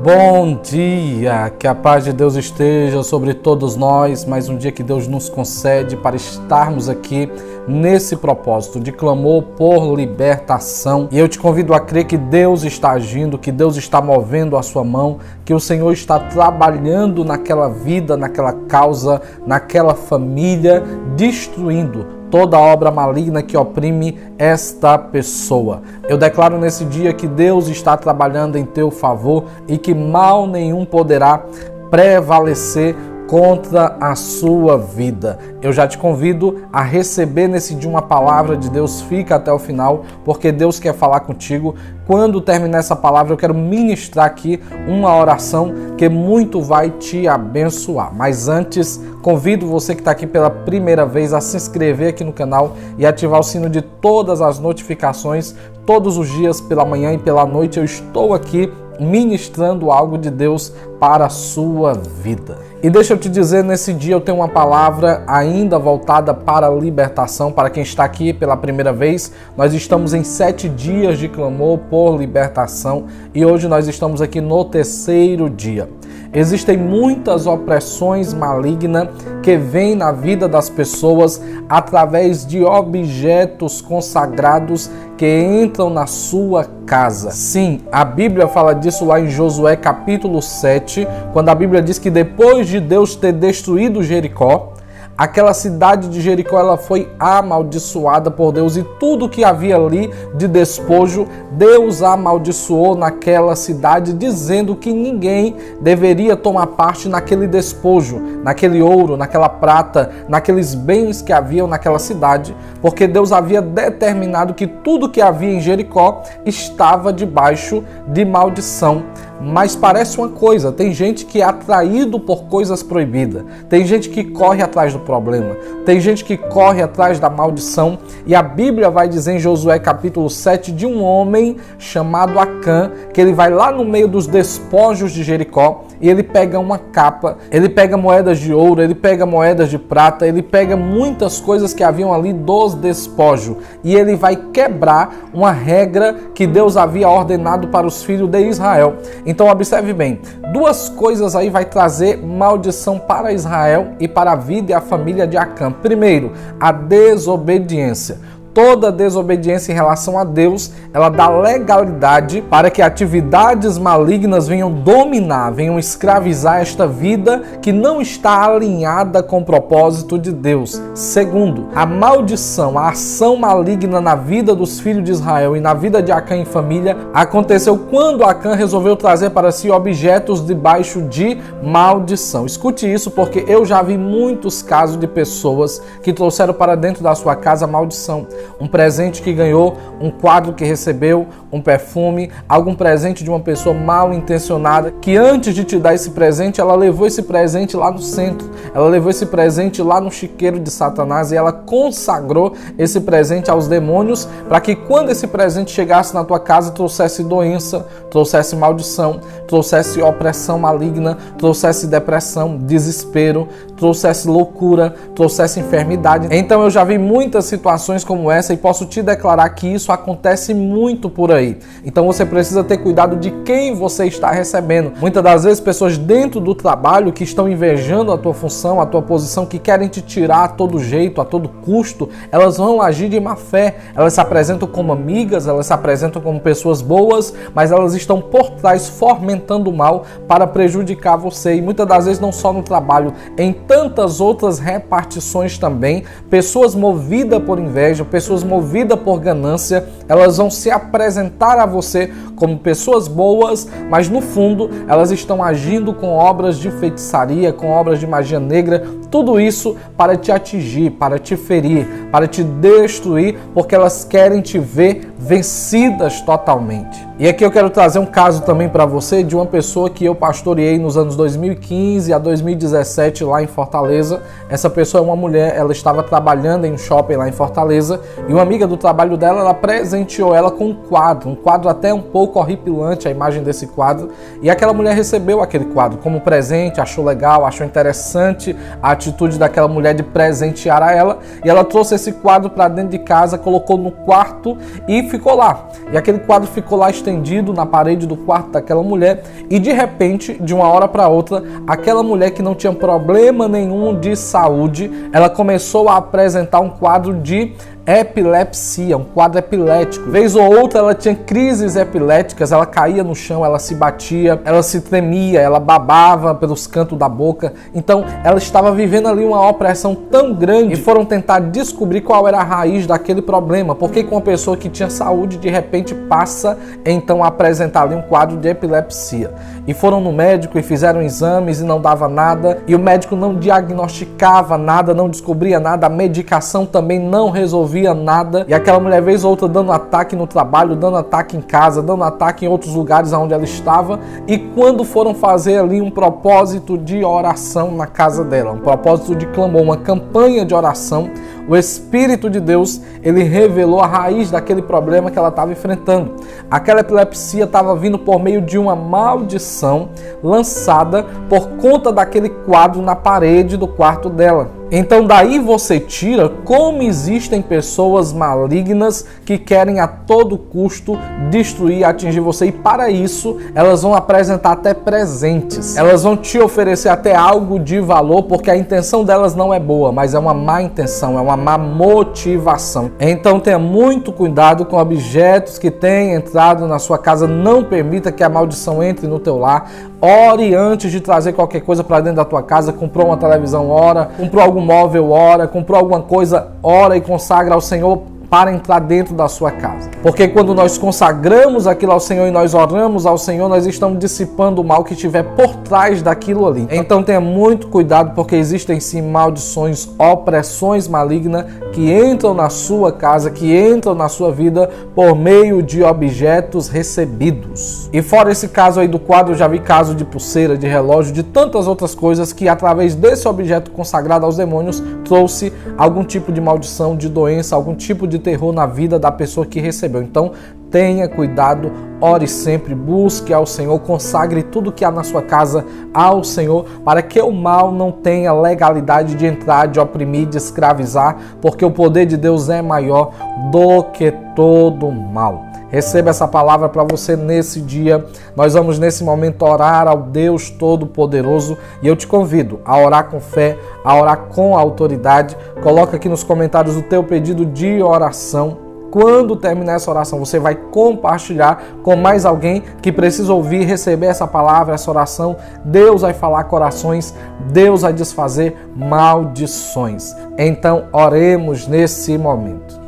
Bom dia, que a paz de Deus esteja sobre todos nós, mais um dia que Deus nos concede para estarmos aqui nesse propósito de clamor por libertação. E eu te convido a crer que Deus está agindo, que Deus está movendo a sua mão, que o Senhor está trabalhando naquela vida, naquela causa, naquela família, destruindo toda obra maligna que oprime esta pessoa. Eu declaro nesse dia que Deus está trabalhando em teu favor e que mal nenhum poderá prevalecer contra a sua vida. Eu já te convido a receber nesse dia uma palavra de Deus. Fica até o final, porque Deus quer falar contigo. Quando terminar essa palavra, eu quero ministrar aqui uma oração que muito vai te abençoar. Mas antes, convido você que está aqui pela primeira vez a se inscrever aqui no canal e ativar o sino de todas as notificações. Todos os dias, pela manhã e pela noite, eu estou aqui ministrando algo de Deus para a sua vida. E deixa eu te dizer, nesse dia eu tenho uma palavra ainda voltada para a libertação. Para quem está aqui pela primeira vez, nós estamos em 7 dias de clamor por libertação e hoje nós estamos aqui no 3º dia. Existem muitas opressões malignas que vêm na vida das pessoas através de objetos consagrados que entram na sua casa. Sim, a Bíblia fala disso lá em Josué capítulo 7, quando a Bíblia diz que depois de Deus ter destruído Jericó, aquela cidade de Jericó ela foi amaldiçoada por Deus e tudo que havia ali de despojo, Deus amaldiçoou naquela cidade, dizendo que ninguém deveria tomar parte naquele despojo, naquele ouro, naquela prata, naqueles bens que haviam naquela cidade, porque Deus havia determinado que tudo que havia em Jericó estava debaixo de maldição. Mas parece uma coisa, tem gente que é atraído por coisas proibidas, tem gente que corre atrás do problema, tem gente que corre atrás da maldição, e a Bíblia vai dizer em Josué capítulo 7 de um homem chamado Acã, que ele vai lá no meio dos despojos de Jericó e ele pega uma capa, ele pega moedas de ouro, ele pega moedas de prata, ele pega muitas coisas que haviam ali dos despojos e ele vai quebrar uma regra que Deus havia ordenado para os filhos de Israel. Então observe bem, 2 coisas aí vai trazer maldição para Israel e para a vida e a família de Acã. Primeiro, a desobediência. Toda desobediência em relação a Deus, ela dá legalidade para que atividades malignas venham dominar, venham escravizar esta vida que não está alinhada com o propósito de Deus. Segundo, a maldição, a ação maligna na vida dos filhos de Israel e na vida de Acã em família aconteceu quando Acã resolveu trazer para si objetos debaixo de maldição. Escute isso, porque eu já vi muitos casos de pessoas que trouxeram para dentro da sua casa maldição. Um presente que ganhou, um quadro que recebeu, um perfume, algum presente de uma pessoa mal intencionada, que antes de te dar esse presente, ela levou esse presente lá no centro, ela levou esse presente lá no chiqueiro de Satanás e ela consagrou esse presente aos demônios para que quando esse presente chegasse na tua casa, trouxesse doença, trouxesse maldição, trouxesse opressão maligna, trouxesse depressão, desespero, trouxesse loucura, trouxesse enfermidade. Então eu já vi muitas situações como essa e posso te declarar que isso acontece muito por aí. Então você precisa ter cuidado de quem você está recebendo. Muitas das vezes pessoas dentro do trabalho que estão invejando a tua função, a tua posição, que querem te tirar a todo jeito, a todo custo, elas vão agir de má fé. Elas se apresentam como amigas, elas se apresentam como pessoas boas, mas elas estão por trás fomentando o mal para prejudicar você. E muitas das vezes não só no trabalho, em tantas outras repartições também, pessoas movidas por inveja, pessoas movidas por ganância, elas vão se apresentar a você como pessoas boas, mas no fundo elas estão agindo com obras de feitiçaria, com obras de magia negra, tudo isso para te atingir, para te ferir, para te destruir, porque elas querem te ver vencidas totalmente. E aqui eu quero trazer um caso também para você de uma pessoa que eu pastoreei nos anos 2015 a 2017 lá em Fortaleza. Essa pessoa é uma mulher, ela estava trabalhando em um shopping lá em Fortaleza e uma amiga do trabalho dela, ela presenteou ela com um quadro até um pouco pouco horripilante a imagem desse quadro, e aquela mulher recebeu aquele quadro como presente, achou legal, achou interessante a atitude daquela mulher de presentear a ela, e ela trouxe esse quadro para dentro de casa, colocou no quarto e ficou lá. E aquele quadro ficou lá estendido na parede do quarto daquela mulher, e de repente, de uma hora para outra, aquela mulher que não tinha problema nenhum de saúde, ela começou a apresentar um quadro de epilepsia, um quadro epilético. Vez ou outra ela tinha crises epiléticas, ela caía no chão, ela se batia, ela se tremia, ela babava pelos cantos da boca. Então ela estava vivendo ali uma opressão tão grande, e foram tentar descobrir qual era a raiz daquele problema. Porque com uma pessoa que tinha saúde de repente passa então a apresentar ali um quadro de epilepsia. E foram no médico e fizeram exames e não dava nada, e o médico não diagnosticava nada, não descobria nada, a medicação também não resolvia nada, e aquela mulher vez ou outra dando ataque no trabalho, dando ataque em casa, dando ataque em outros lugares onde ela estava. E quando foram fazer ali um propósito de oração na casa dela, um propósito de clamor, uma campanha de oração, o Espírito de Deus, ele revelou a raiz daquele problema que ela estava enfrentando. Aquela epilepsia estava vindo por meio de uma maldição lançada por conta daquele quadro na parede do quarto dela. Então daí você tira como existem pessoas malignas que querem a todo custo destruir e atingir você, e para isso elas vão apresentar até presentes, elas vão te oferecer até algo de valor, porque a intenção delas não é boa, mas é uma má intenção, é uma má motivação. Então tenha muito cuidado com objetos que têm entrado na sua casa, não permita que a maldição entre no teu lar. Ore antes de trazer qualquer coisa para dentro da tua casa. Comprou uma televisão, ora. Comprou algum móvel, ora. Comprou alguma coisa, ora e consagra ao Senhor para entrar dentro da sua casa. Porque quando nós consagramos aquilo ao Senhor e nós oramos ao Senhor, nós estamos dissipando o mal que estiver por trás daquilo ali. Então tenha muito cuidado, porque existem sim maldições, opressões malignas que entram na sua casa, que entram na sua vida por meio de objetos recebidos. E fora esse caso aí do quadro, eu já vi caso de pulseira, de relógio, de tantas outras coisas que através desse objeto consagrado aos demônios trouxe algum tipo de maldição, de doença, algum tipo de terror na vida da pessoa que recebeu. Então tenha cuidado, ore sempre, busque ao Senhor, consagre tudo que há na sua casa ao Senhor, para que o mal não tenha legalidade de entrar, de oprimir, de escravizar, porque o poder de Deus é maior do que todo mal. Receba essa palavra para você nesse dia. Nós vamos nesse momento orar ao Deus Todo-Poderoso, e eu te convido a orar com fé, a orar com autoridade. Coloca aqui nos comentários o teu pedido de oração. Quando terminar essa oração, você vai compartilhar com mais alguém que precisa ouvir e receber essa palavra, essa oração. Deus vai falar corações, Deus vai desfazer maldições. Então, oremos nesse momento.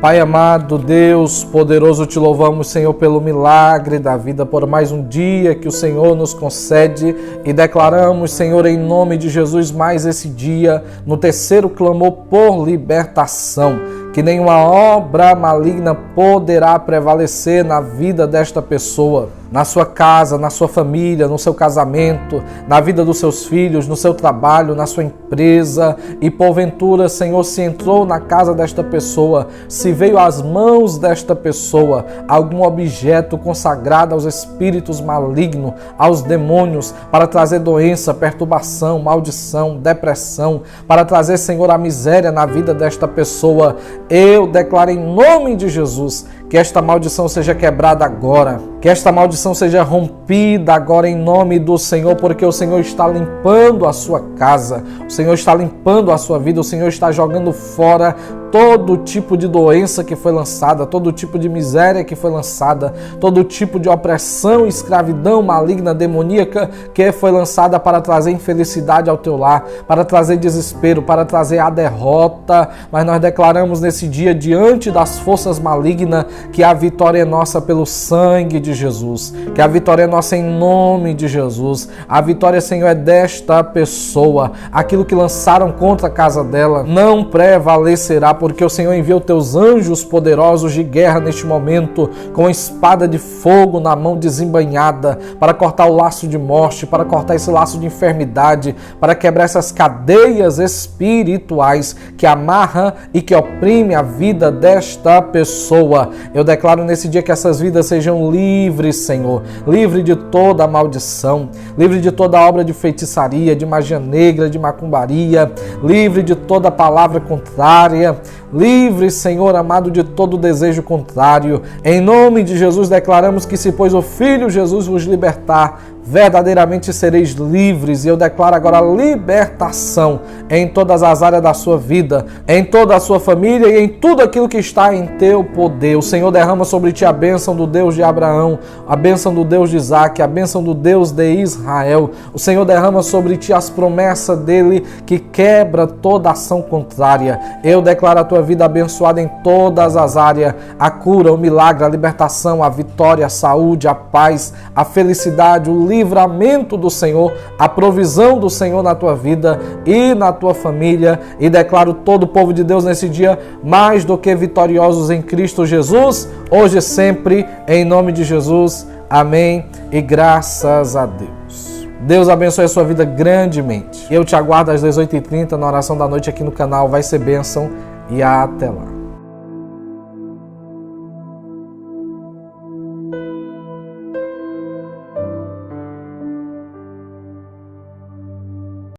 Pai amado, Deus poderoso, te louvamos, Senhor, pelo milagre da vida, por mais um dia que o Senhor nos concede, e declaramos, Senhor, em nome de Jesus, mais esse dia, no terceiro clamor por libertação, que nenhuma obra maligna poderá prevalecer na vida desta pessoa, na sua casa, na sua família, no seu casamento, na vida dos seus filhos, no seu trabalho, na sua empresa. E porventura, Senhor, se entrou na casa desta pessoa, se veio às mãos desta pessoa algum objeto consagrado aos espíritos malignos, aos demônios, para trazer doença, perturbação, maldição, depressão, para trazer, Senhor, a miséria na vida desta pessoa, eu declaro em nome de Jesus que esta maldição seja quebrada agora, que esta maldição seja rompida agora em nome do Senhor, porque o Senhor está limpando a sua casa, o Senhor está limpando a sua vida, o Senhor está jogando fora todo tipo de doença que foi lançada, todo tipo de miséria que foi lançada, todo tipo de opressão, escravidão maligna, demoníaca que foi lançada para trazer infelicidade ao teu lar, para trazer desespero, para trazer a derrota. Mas nós declaramos nesse dia, diante das forças malignas, que a vitória é nossa pelo sangue de Jesus, que a vitória é nossa em nome de Jesus. A vitória, Senhor, é desta pessoa. Aquilo que lançaram contra a casa dela não prevalecerá, porque o Senhor envia os teus anjos poderosos de guerra neste momento, com espada de fogo na mão desembainhada, para cortar o laço de morte, para cortar esse laço de enfermidade, para quebrar essas cadeias espirituais que amarram e que oprimem a vida desta pessoa. Eu declaro nesse dia que essas vidas sejam livres, Senhor, livre de toda a maldição, livre de toda a obra de feitiçaria, de magia negra, de macumbaria, livre de toda palavra contrária, livre, Senhor amado, de todo desejo contrário. Em nome de Jesus declaramos que se pois o Filho Jesus vos libertar, verdadeiramente sereis livres. E eu declaro agora libertação em todas as áreas da sua vida, em toda a sua família e em tudo aquilo que está em teu poder. O Senhor derrama sobre ti a bênção do Deus de Abraão, a bênção do Deus de Isaac, a bênção do Deus de Israel. O Senhor derrama sobre ti as promessas dele que quebra toda ação contrária. Eu declaro a tua vida abençoada em todas as áreas, a cura, o milagre, a libertação, a vitória, a saúde, a paz, a felicidade, o livramento do Senhor, a provisão do Senhor na tua vida e na tua família. E declaro todo o povo de Deus nesse dia mais do que vitoriosos em Cristo Jesus, hoje e sempre, em nome de Jesus. Amém e graças a Deus. Deus abençoe a sua vida grandemente. Eu te aguardo às 18h30 na oração da noite aqui no canal. Vai ser bênção e até lá.